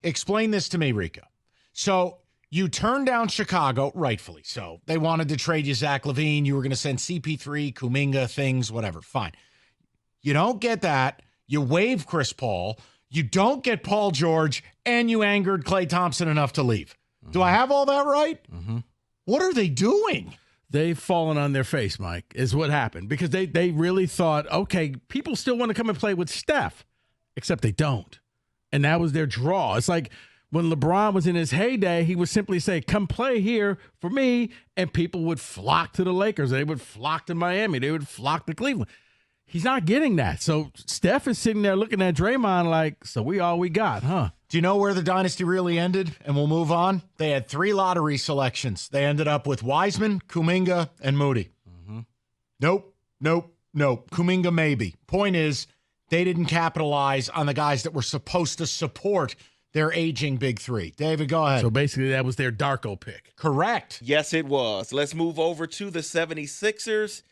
explain this to me, Rico. So you turned down Chicago, rightfully so. They wanted to trade you Zach LaVine. You were going to send CP3, Kuminga, things, whatever. Fine. You don't get that. You waive Chris Paul. You don't get Paul George, and you angered Klay Thompson enough to leave. Mm-hmm. Do I have all that right? Mm-hmm. What are they doing? They've fallen on their face, Mike, is what happened. Because they really thought, okay, people still want to come and play with Steph, except they don't. And that was their draw. It's like when LeBron was in his heyday, he would simply say, come play here for me, and people would flock to the Lakers. They would flock to Miami. They would flock to Cleveland. He's not getting that. So Steph is sitting there looking at Draymond like, so we all we got, huh? Do you know where the dynasty really ended? And we'll move on. They had 3 lottery selections. They ended up with Wiseman, Kuminga, and Moody. Mm-hmm. Nope. Kuminga maybe. Point is, they didn't capitalize on the guys that were supposed to support their aging big 3. David, go ahead. So basically that was their Darko pick. Correct. Yes, it was. Let's move over to the 76ers.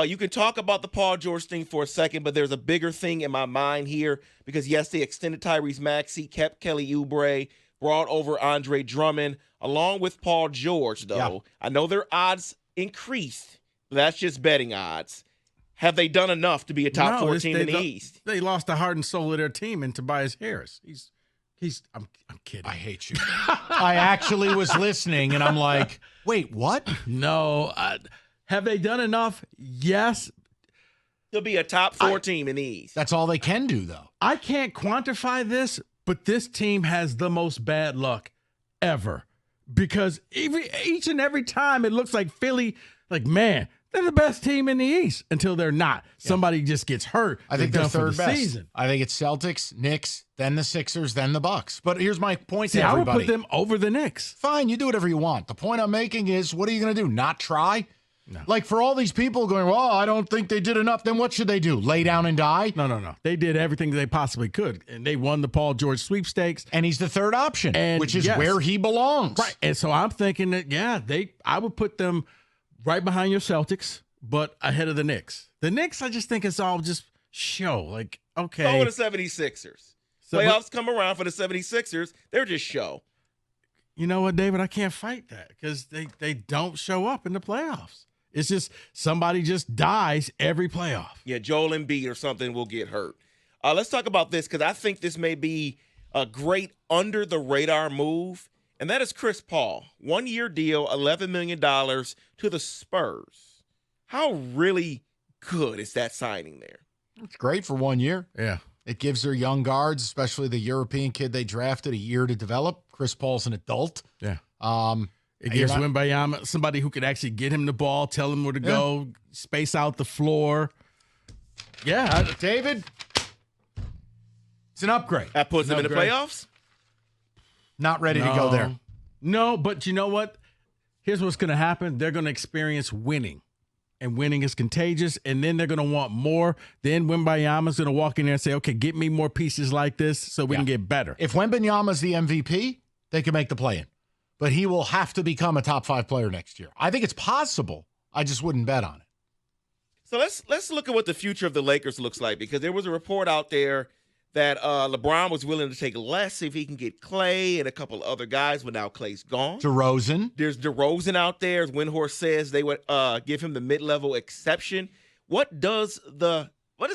You can talk about the Paul George thing for a second, but there's a bigger thing in my mind here because, yes, they extended Tyrese Maxey, kept Kelly Oubre, brought over Andre Drummond, along with Paul George, though. Yeah. I know their odds increased. That's just betting odds. Have they done enough to be a top 4 team in the East? They lost the heart and soul of their team in Tobias Harris. I'm kidding. I hate you. I actually was listening, and I'm like, wait, what? No, have they done enough? Yes. They'll be a top 4 team in the East. That's all they can do, though. I can't quantify this, but this team has the most bad luck ever. Because each and every time it looks like Philly, like, man, they're the best team in the East until they're not. Yeah. Somebody just gets hurt. I think they're third best. Season. I think it's Celtics, Knicks, then the Sixers, then the Bucks. But here's my point to everybody. I would put them over the Knicks. Fine, you do whatever you want. The point I'm making is, what are you going to do? Not try? No. Like, for all these people going, well, I don't think they did enough, then what should they do? Lay down and die? No. They did everything they possibly could, and they won the Paul George sweepstakes. And he's the third option, which is where he belongs. Right, and so I'm thinking that, I would put them right behind your Celtics, but ahead of the Knicks. The Knicks, I just think it's all just show. Like, okay. Over the 76ers. Playoffs come around for the 76ers, they're just show. You know what, David? I can't fight that because they don't show up in the playoffs. It's just somebody just dies every playoff. Yeah, Joel Embiid or something will get hurt. Let's talk about this because I think this may be a great under-the-radar move, and that is Chris Paul. 1-year deal, $11 million to the Spurs. How really good is that signing there? It's great for 1 year. Yeah. It gives their young guards, especially the European kid they drafted, a year to develop. Chris Paul's an adult. Yeah. It gives Wembanyama somebody who could actually get him the ball, tell him where to go, space out the floor. Yeah. David, it's an upgrade. That puts them in the playoffs? Not ready to go there. No, but you know what? Here's what's going to happen. They're going to experience winning. And winning is contagious, and then they're going to want more. Then Wembanyama's going to walk in there and say, okay, get me more pieces like this so we can get better. If Wembanyama's the MVP, they can make the play-in. But he will have to become a top 5 player next year. I think it's possible. I just wouldn't bet on it. So let's look at what the future of the Lakers looks like, because there was a report out there that LeBron was willing to take less if he can get Klay and a couple of other guys, but now Klay's gone. DeRozan. There's DeRozan out there. As Windhorst says, they would give him the mid-level exception. What does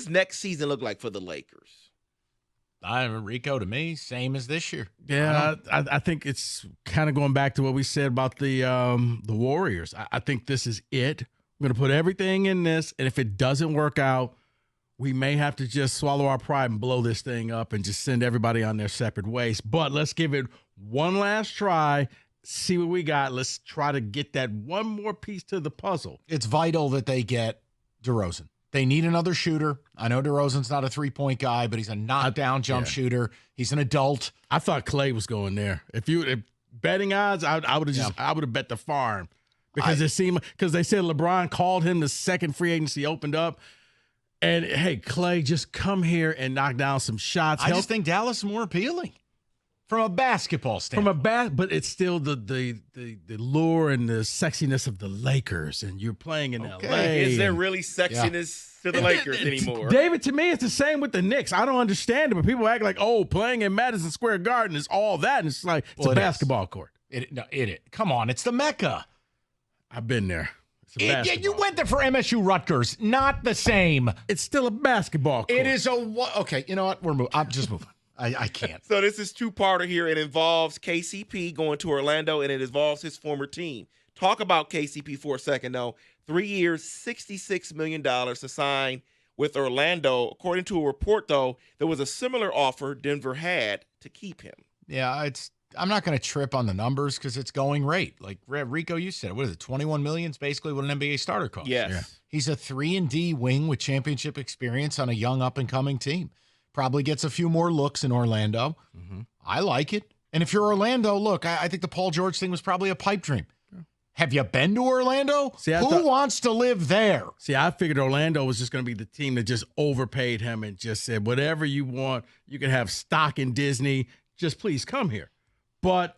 next season look like for the Lakers? Rico, to me, same as this year. Yeah, I think it's kind of going back to what we said about the Warriors. I think this is it. I'm going to put everything in this, and if it doesn't work out, we may have to just swallow our pride and blow this thing up and just send everybody on their separate ways. But let's give it one last try, see what we got. Let's try to get that one more piece to the puzzle. It's vital that they get DeRozan. They need another shooter. I know DeRozan's not a three-point guy, but he's a knockdown jump shooter. He's an adult. I thought Klay was going there. If betting odds, I would have bet the farm because they said LeBron called him the second free agency opened up. And hey, Klay, just come here and knock down some shots. I just think Dallas is more appealing. From a basketball standpoint. But it's still the lure and the sexiness of the Lakers, and you're playing in LA. Is there really sexiness to the Lakers anymore? David, to me, it's the same with the Knicks. I don't understand it, but people act like, playing in Madison Square Garden is all that, and it's like a basketball court. Come on, it's the Mecca. I've been there. You went there for MSU Rutgers. Not the same. It's still a basketball court. It is okay, you know what? I'm just moving. I can't. So this is two-parter here. It involves KCP going to Orlando, and it involves his former team. Talk about KCP for a second, though. 3 years, $66 million to sign with Orlando. According to a report, though, there was a similar offer Denver had to keep him. Yeah, I'm not going to trip on the numbers because it's going rate. Like Rico, you said, what is it? $21 million is basically what an NBA starter costs. Yes. Yeah. He's a 3-and-D wing with championship experience on a young up-and-coming team. Probably gets a few more looks in Orlando. Mm-hmm. I like it. And if you're Orlando, look, I think the Paul George thing was probably a pipe dream. Yeah. Have you been to Orlando? Who wants to live there? See, I figured Orlando was just going to be the team that just overpaid him and just said, whatever you want, you can have stock in Disney. Just please come here. But,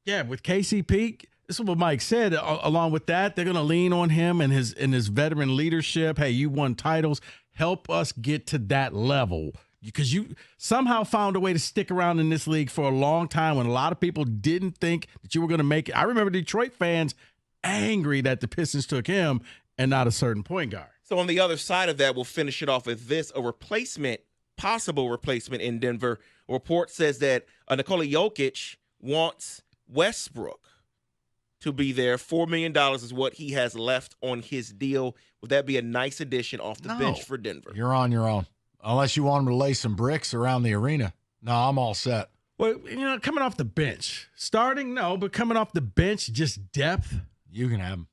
yeah, with KCP, this is what Mike said. Along with that, they're going to lean on him and his veteran leadership. Hey, you won titles. Help us get to that level. Because you somehow found a way to stick around in this league for a long time when a lot of people didn't think that you were going to make it. I remember Detroit fans angry that the Pistons took him and not a certain point guard. So on the other side of that, we'll finish it off with this, possible replacement in Denver. A report says that Nikola Jokic wants Westbrook to be there. $4 million is what he has left on his deal. Would that be a nice addition off the bench for Denver? You're on your own. Unless you want him to lay some bricks around the arena. No, I'm all set. Well, coming off the bench. Starting, no, but coming off the bench, just depth. You can have him.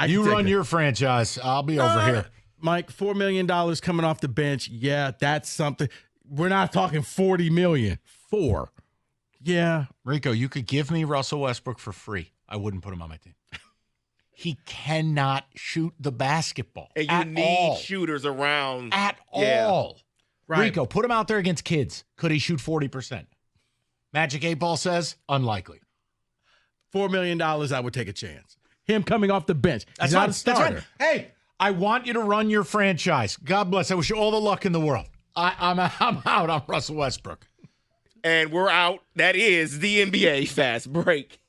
You run your franchise. I'll be over here. Mike, $4 million coming off the bench. Yeah, that's something. We're not talking $40 million. 4. Yeah. Rico, you could give me Russell Westbrook for free. I wouldn't put him on my team. He cannot shoot the basketball. And you need shooters around. At all. Right. Rico, put him out there against kids. Could he shoot 40%? Magic 8 Ball says unlikely. $4 million, I would take a chance. Him coming off the bench. He's not a starter. That's right. Hey, I want you to run your franchise. God bless. I wish you all the luck in the world. I'm out on Russell Westbrook. And we're out. That is the NBA Fast Break.